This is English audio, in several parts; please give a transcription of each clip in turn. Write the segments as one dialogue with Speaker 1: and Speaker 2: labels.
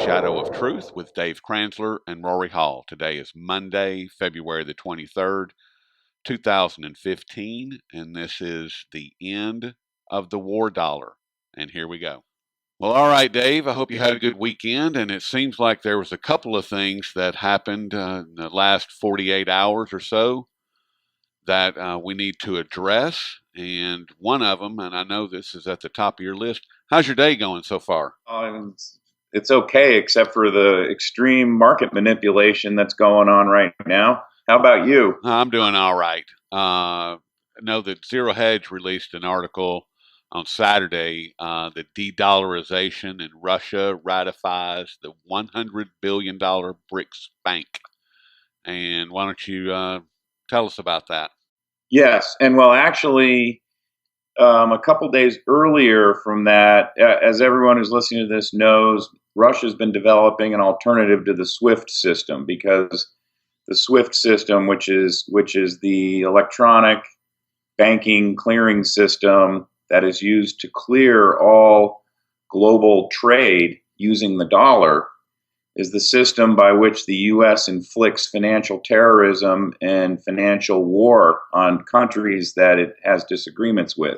Speaker 1: Shadow of Truth with Dave Kranzler and Rory Hall. Today is Monday, February the 23rd, 2015, and this is the end of the war dollar. And here we go. Well, all right, Dave, I hope you had a good weekend, and it seems like there was a couple of things that happened in the last 48 hours or so that we need to address, and one of them, and I know this is at the top of your list. How's your day going so far?
Speaker 2: It's okay, except for the extreme market manipulation that's going on right now. How about you?
Speaker 1: I'm doing all right. I know that Zero Hedge released an article on Saturday that de-dollarization and Russia ratifies the $100 billion BRICS bank. And why don't you tell us about that?
Speaker 2: Yes, and well, actually, a couple days earlier from that, as everyone who's listening to this knows, Russia's been developing an alternative to the SWIFT system, because the SWIFT system, which is the electronic banking clearing system that is used to clear all global trade using the dollar, is the system by which the U.S. inflicts financial terrorism and financial war on countries that it has disagreements with.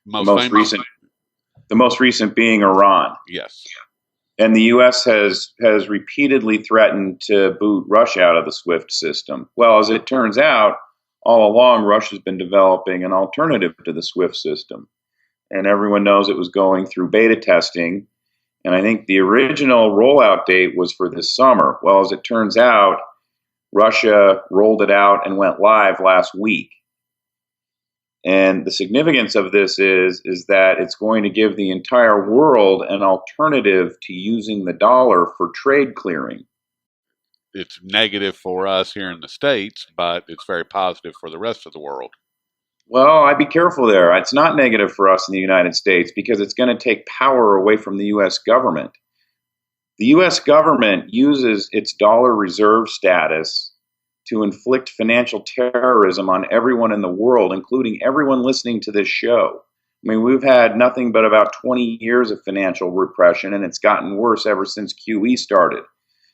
Speaker 2: The most recent being Iran.
Speaker 1: Yes.
Speaker 2: And the U.S. has repeatedly threatened to boot Russia out of the SWIFT system. Well, as it turns out, all along, Russia's been developing an alternative to the SWIFT system. And everyone knows it was going through beta testing. And I think the original rollout date was for this summer. Well, as it turns out, Russia rolled it out and went live last week. And the significance of this is that it's going to give the entire world an alternative to using the dollar for trade clearing.
Speaker 1: It's negative for us here in the States, but it's very positive for the rest of the world.
Speaker 2: Well, I'd be careful there. It's not negative for us in the United States because it's going to take power away from the U.S. government. The U.S. government uses its dollar reserve status to inflict financial terrorism on everyone in the world, including everyone listening to this show. I mean, we've had nothing but about 20 years of financial repression, and it's gotten worse ever since QE started.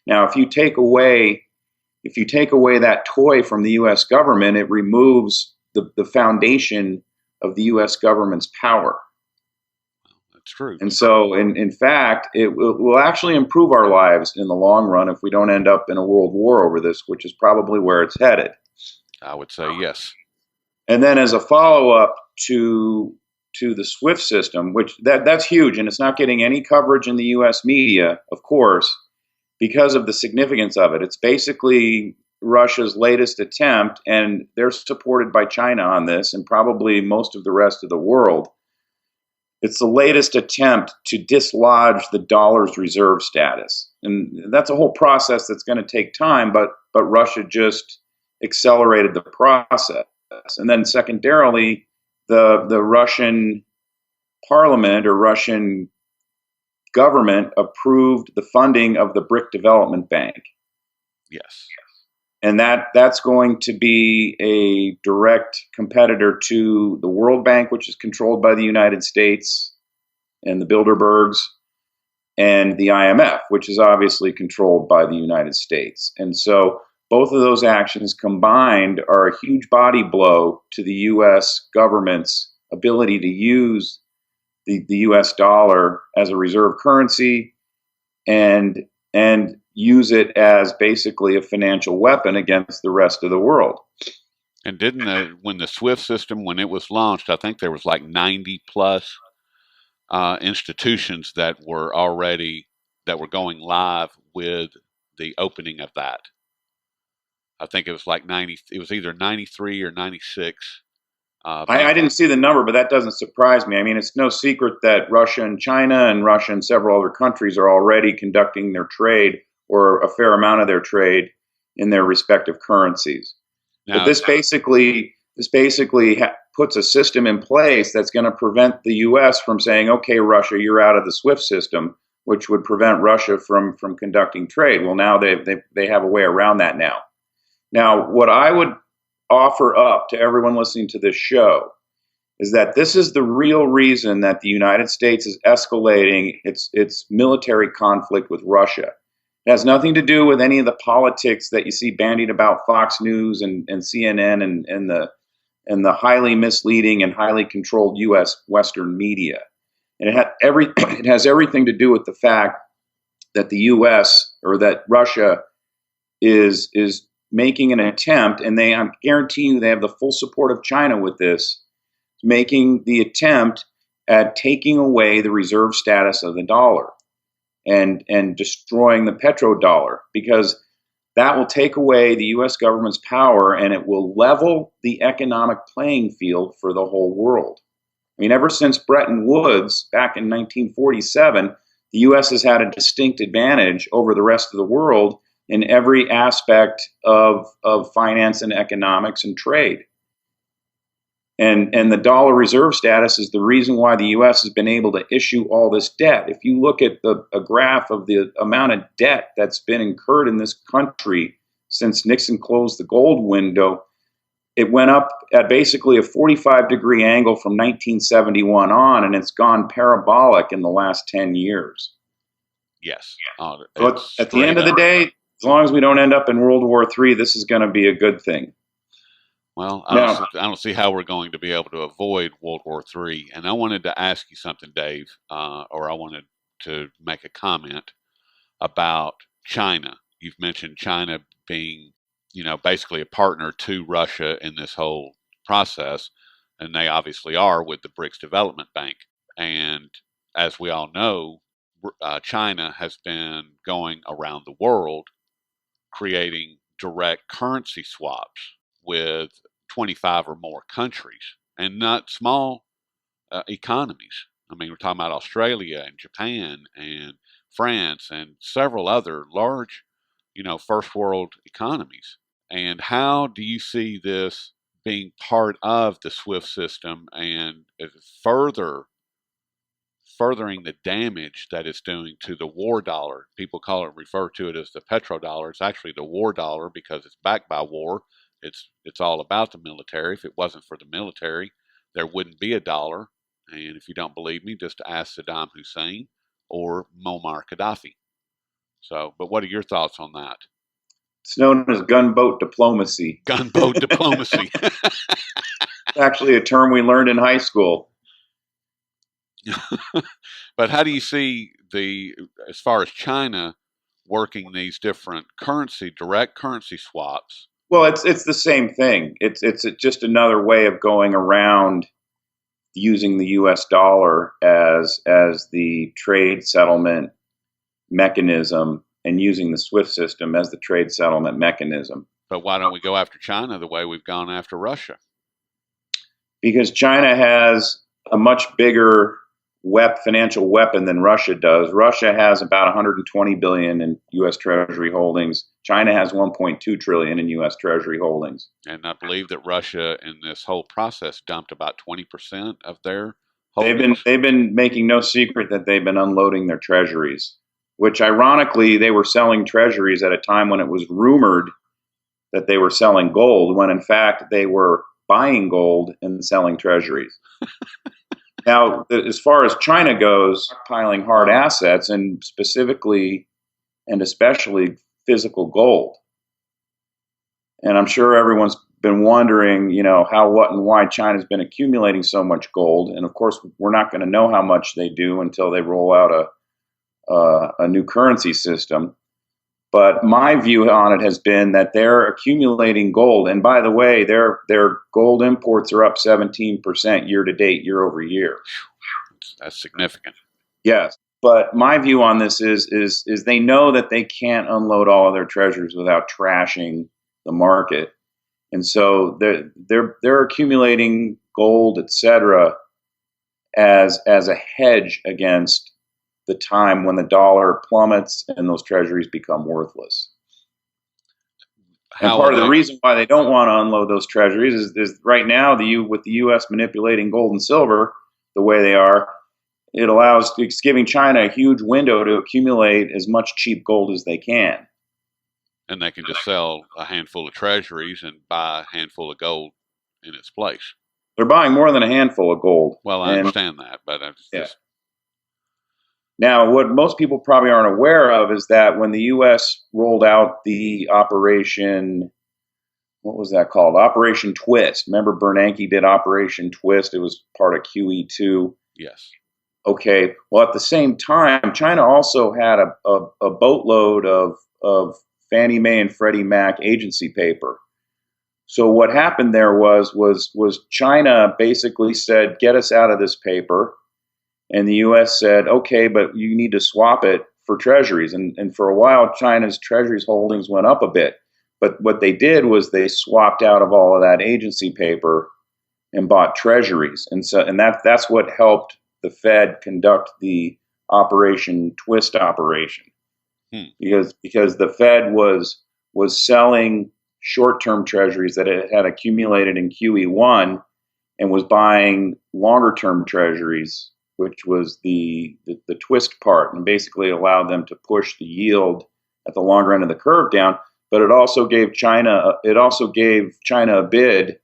Speaker 2: Now, if you take away that toy from the U.S. government, it removes the foundation of the U.S. government's power.
Speaker 1: That's true.
Speaker 2: And so, in fact, it will actually improve our lives in the long run if we don't end up in a world war over this, which is probably where it's headed.
Speaker 1: I would say yes.
Speaker 2: And then as a follow-up to the SWIFT system, which that's huge, and it's not getting any coverage in the U.S. media, of course, because of the significance of it. It's basically Russia's latest attempt, and they're supported by China on this and probably most of the rest of the world. It's the latest attempt to dislodge the dollar's reserve status. And that's a whole process that's going to take time, but Russia just accelerated the process. And then secondarily, the Russian parliament or Russian government approved the funding of the BRIC Development Bank.
Speaker 1: Yes.
Speaker 2: And that's going to be a direct competitor to the World Bank, which is controlled by the United States and the Bilderbergs, and the IMF, which is obviously controlled by the United States. And so both of those actions combined are a huge body blow to the U.S. government's ability to use the U.S. dollar as a reserve currency and use it as basically a financial weapon against the rest of the world.
Speaker 1: And when the SWIFT system, when it was launched, I think there was like 90 plus institutions that were going live with the opening of that. I think it was like 90, it was either 93 or 96.
Speaker 2: I didn't see the number, but that doesn't surprise me. I mean, it's no secret that Russia and China and Russia and several other countries are already conducting their trade, or a fair amount of their trade, in their respective currencies. Now, but this basically puts a system in place that's going to prevent the U.S. from saying, okay, Russia, you're out of the SWIFT system, which would prevent Russia from conducting trade. Well, now they have a way around that now. Now, what I would offer up to everyone listening to this show is that this is the real reason that the United States is escalating its military conflict with Russia. It has nothing to do with any of the politics that you see bandied about Fox News and CNN and the highly misleading and highly controlled U.S. Western media. And it has everything to do with the fact that the U.S. or that Russia is making an attempt, and I'm guaranteeing you they have the full support of China with this, making the attempt at taking away the reserve status of the dollar and destroying the petrodollar, because that will take away the U.S. government's power and it will level the economic playing field for the whole world. I mean, ever since Bretton Woods back in 1947, the U.S. has had a distinct advantage over the rest of the world in every aspect of finance and economics and trade. And the dollar reserve status is the reason why the U.S. has been able to issue all this debt. If you look at a graph of the amount of debt that's been incurred in this country since Nixon closed the gold window, it went up at basically a 45-degree angle from 1971 on, and it's gone parabolic in the last 10 years.
Speaker 1: Yes.
Speaker 2: So at the end of the day, as long as we don't end up in World War III, this is going to be a good thing.
Speaker 1: Well, I don't see how we're going to be able to avoid World War III. And I wanted to ask you something, Dave, or I wanted to make a comment about China. You've mentioned China being, basically a partner to Russia in this whole process, and they obviously are with the BRICS Development Bank. And as we all know, China has been going around the world creating direct currency swaps with 25 or more countries, and not small economies. I mean, we're talking about Australia and Japan and France and several other large, first world economies. And how do you see this being part of the SWIFT system and furthering the damage that it's doing to the war dollar? People refer to it as the petrodollar. It's actually the war dollar because it's backed by war. It's all about the military. If it wasn't for the military, there wouldn't be a dollar. And if you don't believe me, just ask Saddam Hussein or Muammar Gaddafi. So, but what are your thoughts on that?
Speaker 2: It's known as gunboat diplomacy.
Speaker 1: Gunboat diplomacy.
Speaker 2: It's actually a term we learned in high school.
Speaker 1: But how do you see as far as China working these different direct currency swaps?
Speaker 2: Well, it's the same thing. It's just another way of going around using the U.S. dollar as the trade settlement mechanism and using the SWIFT system as the trade settlement mechanism.
Speaker 1: But why don't we go after China the way we've gone after Russia?
Speaker 2: Because China has a much bigger financial weapon than Russia does. Russia has about 120 billion in U.S. Treasury holdings. China has 1.2 trillion in U.S. Treasury holdings.
Speaker 1: And I believe that Russia, in this whole process, dumped about 20% of their holdings.
Speaker 2: They've been making no secret that they've been unloading their treasuries, which ironically they were selling treasuries at a time when it was rumored that they were selling gold, when in fact they were buying gold and selling treasuries. Now, as far as China goes, piling hard assets, and specifically and especially physical gold. And I'm sure everyone's been wondering, how, what, and why China's been accumulating so much gold. And of course, we're not going to know how much they do until they roll out a new currency system. But my view on it has been that they're accumulating gold. And by the way, their gold imports are up 17% year to date, year over year.
Speaker 1: That's significant.
Speaker 2: Yes. But my view on this is they know that they can't unload all of their treasuries without trashing the market. And so they're accumulating gold, et cetera, as a hedge against the time when the dollar plummets and those treasuries become worthless. And part of the reason why they don't want to unload those treasuries is right now with the U.S. manipulating gold and silver the way they are, it's giving China a huge window to accumulate as much cheap gold as they can.
Speaker 1: And they can just sell a handful of treasuries and buy a handful of gold in its place.
Speaker 2: They're buying more than a handful of gold.
Speaker 1: Well, I
Speaker 2: And
Speaker 1: understand that, but it's
Speaker 2: yeah.
Speaker 1: just
Speaker 2: Now, what most people probably aren't aware of is that when the U.S. rolled out the Operation, what was that called? Operation Twist. Remember Bernanke did Operation Twist? It was part of QE2.
Speaker 1: yes.
Speaker 2: Okay. Well, at the same time, China also had a boatload of Fannie Mae and Freddie Mac agency paper. So what happened there was China basically said, "Get us out of this paper," and the U.S. said, "Okay, but you need to swap it for treasuries." And for a while, China's treasuries holdings went up a bit. But what they did was they swapped out of all of that agency paper and bought treasuries, and that's what helped the Fed conduct the Operation Twist operation,
Speaker 1: Hmm.
Speaker 2: because the Fed was selling short-term treasuries that it had accumulated in QE1 and was buying longer-term treasuries, which was the twist part, and basically allowed them to push the yield at the longer end of the curve down. But it also gave China a bid,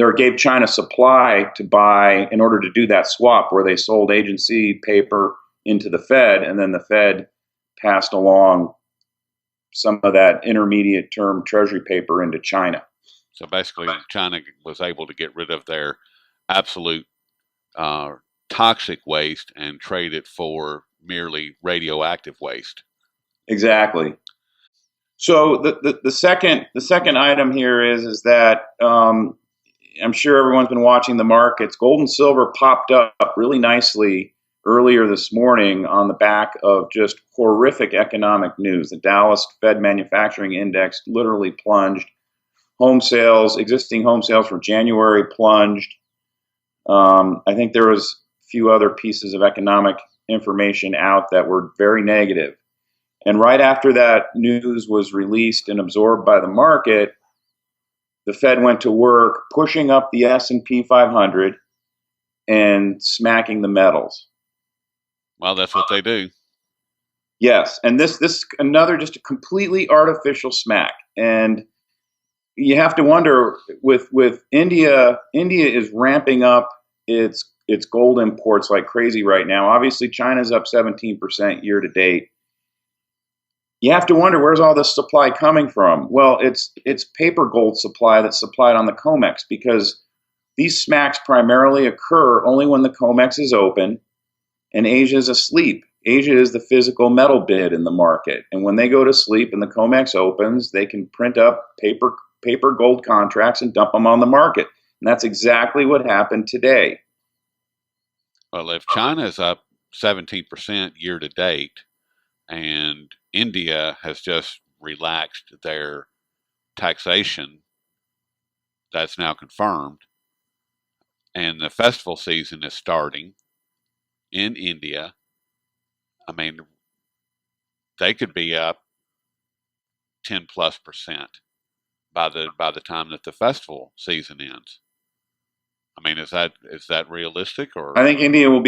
Speaker 2: or gave China supply to buy in order to do that swap where they sold agency paper into the Fed, and then the Fed passed along some of that intermediate term treasury paper into China.
Speaker 1: So basically, China was able to get rid of their absolute uh, toxic waste and trade it for merely radioactive waste.
Speaker 2: Exactly. So the second item here is that I'm sure everyone's been watching the markets. Gold and silver popped up really nicely earlier this morning on the back of just horrific economic news. The Dallas Fed Manufacturing Index literally plunged. Existing home sales for January plunged. I think there was a few other pieces of economic information out that were very negative. And right after that news was released and absorbed by the market, the Fed went to work pushing up the S&P 500 and smacking the metals.
Speaker 1: Well, that's what they do.
Speaker 2: Yes, and this another just a completely artificial smack. And you have to wonder, with India. India is ramping up its gold imports like crazy right now. Obviously, China's up 17% year to date. You have to wonder, where's all this supply coming from? Well, it's paper gold supply that's supplied on the COMEX, because these smacks primarily occur only when the COMEX is open and Asia is asleep. Asia is the physical metal bid in the market, and when they go to sleep and the COMEX opens, they can print up paper gold contracts and dump them on the market. And that's exactly what happened today.
Speaker 1: Well, if China is up 17% year to date, and India has just relaxed their taxation, that's now confirmed, and the festival season is starting in India. I mean, they could be up 10+% by the time that the festival season ends. I mean, is that realistic or?
Speaker 2: I think India will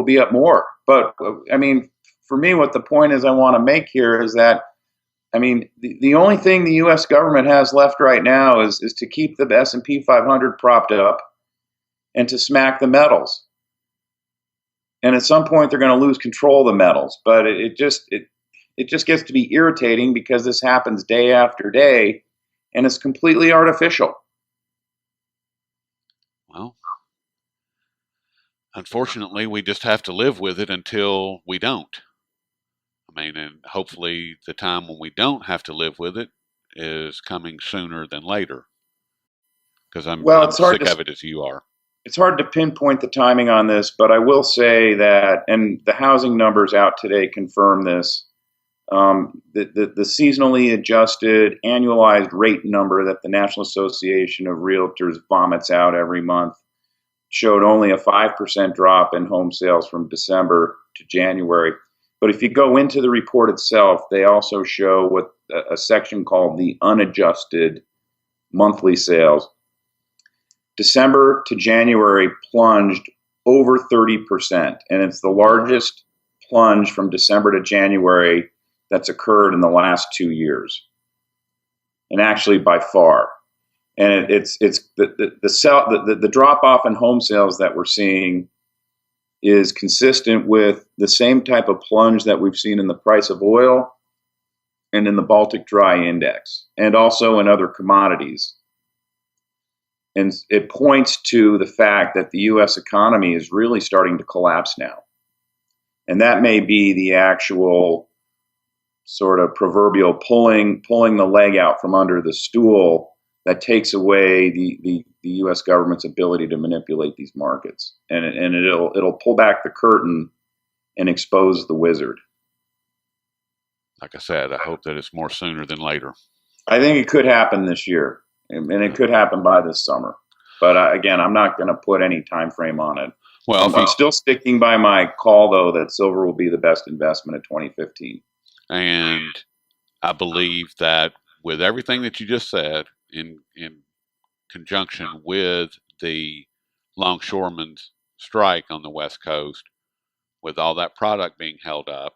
Speaker 2: be up more. But I mean, for me, what the point is I want to make here is that, I mean, the only thing the U.S. government has left right now is to keep the S&P 500 propped up and to smack the metals. And at some point, they're going to lose control of the metals. But it just gets to be irritating because this happens day after day, and it's completely artificial.
Speaker 1: Well, unfortunately, we just have to live with it until we don't. I mean, and hopefully the time when we don't have to live with it is coming sooner than later, because
Speaker 2: Well,
Speaker 1: I'm sick of it as you are.
Speaker 2: it's hard to pinpoint the timing on this, but I will say that, and the housing numbers out today confirm this. The seasonally adjusted annualized rate number that the National Association of Realtors vomits out every month showed only a 5% drop in home sales from December to January. But if you go into the report itself, they also show what a section called the unadjusted monthly sales. December to January plunged over 30%, and it's the largest plunge from December to January that's occurred in the last 2 years, and actually by far. and it's the drop off in home sales that we're seeing is consistent with the same type of plunge that we've seen in the price of oil and in the Baltic Dry Index, and also in other commodities. And it points to the fact that the U.S. economy is really starting to collapse now. And that may be the actual sort of proverbial pulling the leg out from under the stool that takes away the U.S. government's ability to manipulate these markets. And it'll pull back the curtain and expose the wizard.
Speaker 1: Like I said, I hope that it's more sooner than later.
Speaker 2: I think it could happen this year, and it could happen by this summer. But again, I'm not going to put any time frame on it.
Speaker 1: Well,
Speaker 2: I'm still sticking by my call, though, that silver will be the best investment of 2015.
Speaker 1: And I believe that with everything that you just said, in conjunction with the longshoremen's strike on the West Coast, with all that product being held up,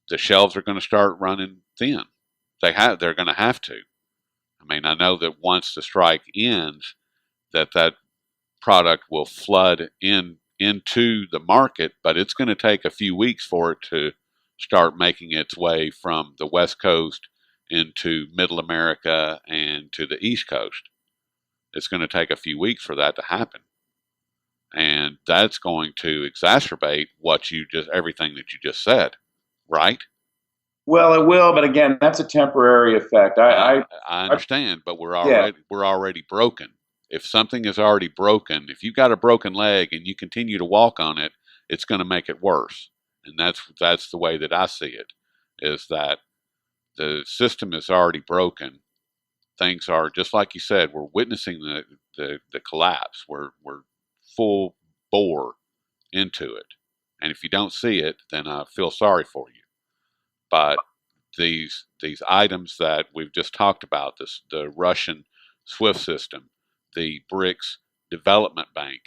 Speaker 1: the shelves are going to start running thin. They're going to have to. I mean, I know that once the strike ends, that product will flood into the market, but it's going to take a few weeks for it to start making its way from the West Coast into Middle America and to the East Coast. It's going to take a few weeks for that to happen. And that's going to exacerbate everything that you just said, right?
Speaker 2: Well, it will, but again, that's a temporary effect.
Speaker 1: I understand, but we're already broken. If something is already broken, if you've got a broken leg and you continue to walk on it, it's going to make it worse. And that's the way that I see it, is that the system is already broken. Things are, just like you said, we're witnessing the collapse. We're full bore into it. And if you don't see it, then I feel sorry for you. But these items that we've just talked about, the Russian SWIFT system, the BRICS Development Bank,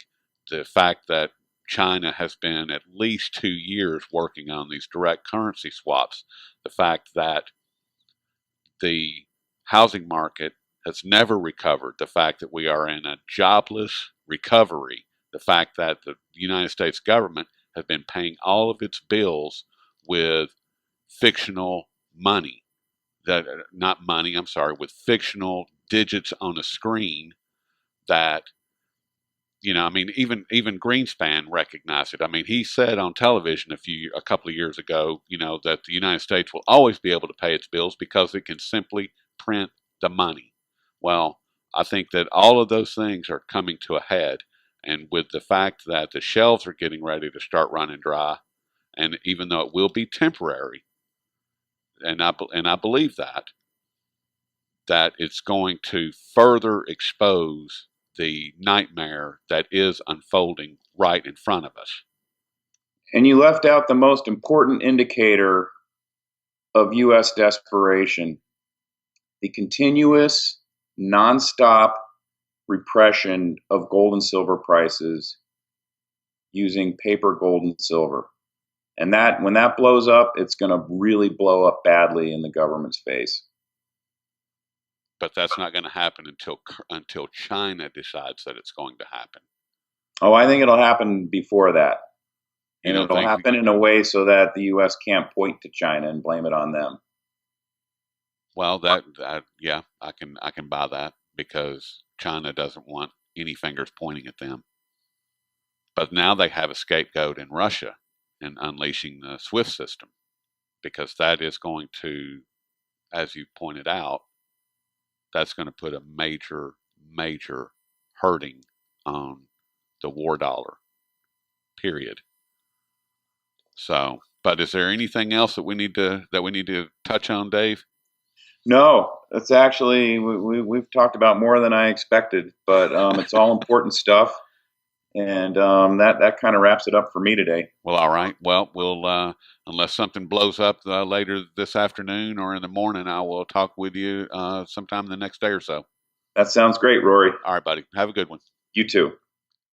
Speaker 1: the fact that China has been at least 2 years working on these direct currency swaps, the fact that the housing market has never recovered, the fact that we are in a jobless recovery, the fact that the United States government has been paying all of its bills with fictional money, with fictional digits on a screen that, I mean, even Greenspan recognized it. I mean, he said on television a couple of years ago, that the United States will always be able to pay its bills because it can simply print the money. Well, I think that all of those things are coming to a head, and with the fact that the shelves are getting ready to start running dry, and even though it will be temporary, and I believe that it's going to further expose the nightmare that is unfolding right in front of us.
Speaker 2: And you left out the most important indicator of U.S. desperation: the continuous, nonstop repression of gold and silver prices using paper gold and silver. And that, when that blows up, it's going to really blow up badly in the government's face.
Speaker 1: But that's not going to happen until China decides that it's going to happen.
Speaker 2: Oh, I think it'll happen before that. And it'll happen in a way so that the U.S. can't point to China and blame it on them.
Speaker 1: Well, yeah, I can buy that, because China doesn't want any fingers pointing at them. But now they have a scapegoat in Russia in unleashing the SWIFT system, because that is going to, as you pointed out, that's going to put a major hurting on the war dollar, period. So, but is there anything else that we need to touch on, Dave?
Speaker 2: No, it's actually, we've talked about more than I expected, but it's all important stuff. And that kind of wraps it up for me today.
Speaker 1: Well, all right. Well, we'll unless something blows up later this afternoon or in the morning, I will talk with you sometime the next day or so.
Speaker 2: That sounds great, Rory.
Speaker 1: All right, buddy. Have a good one.
Speaker 2: You too.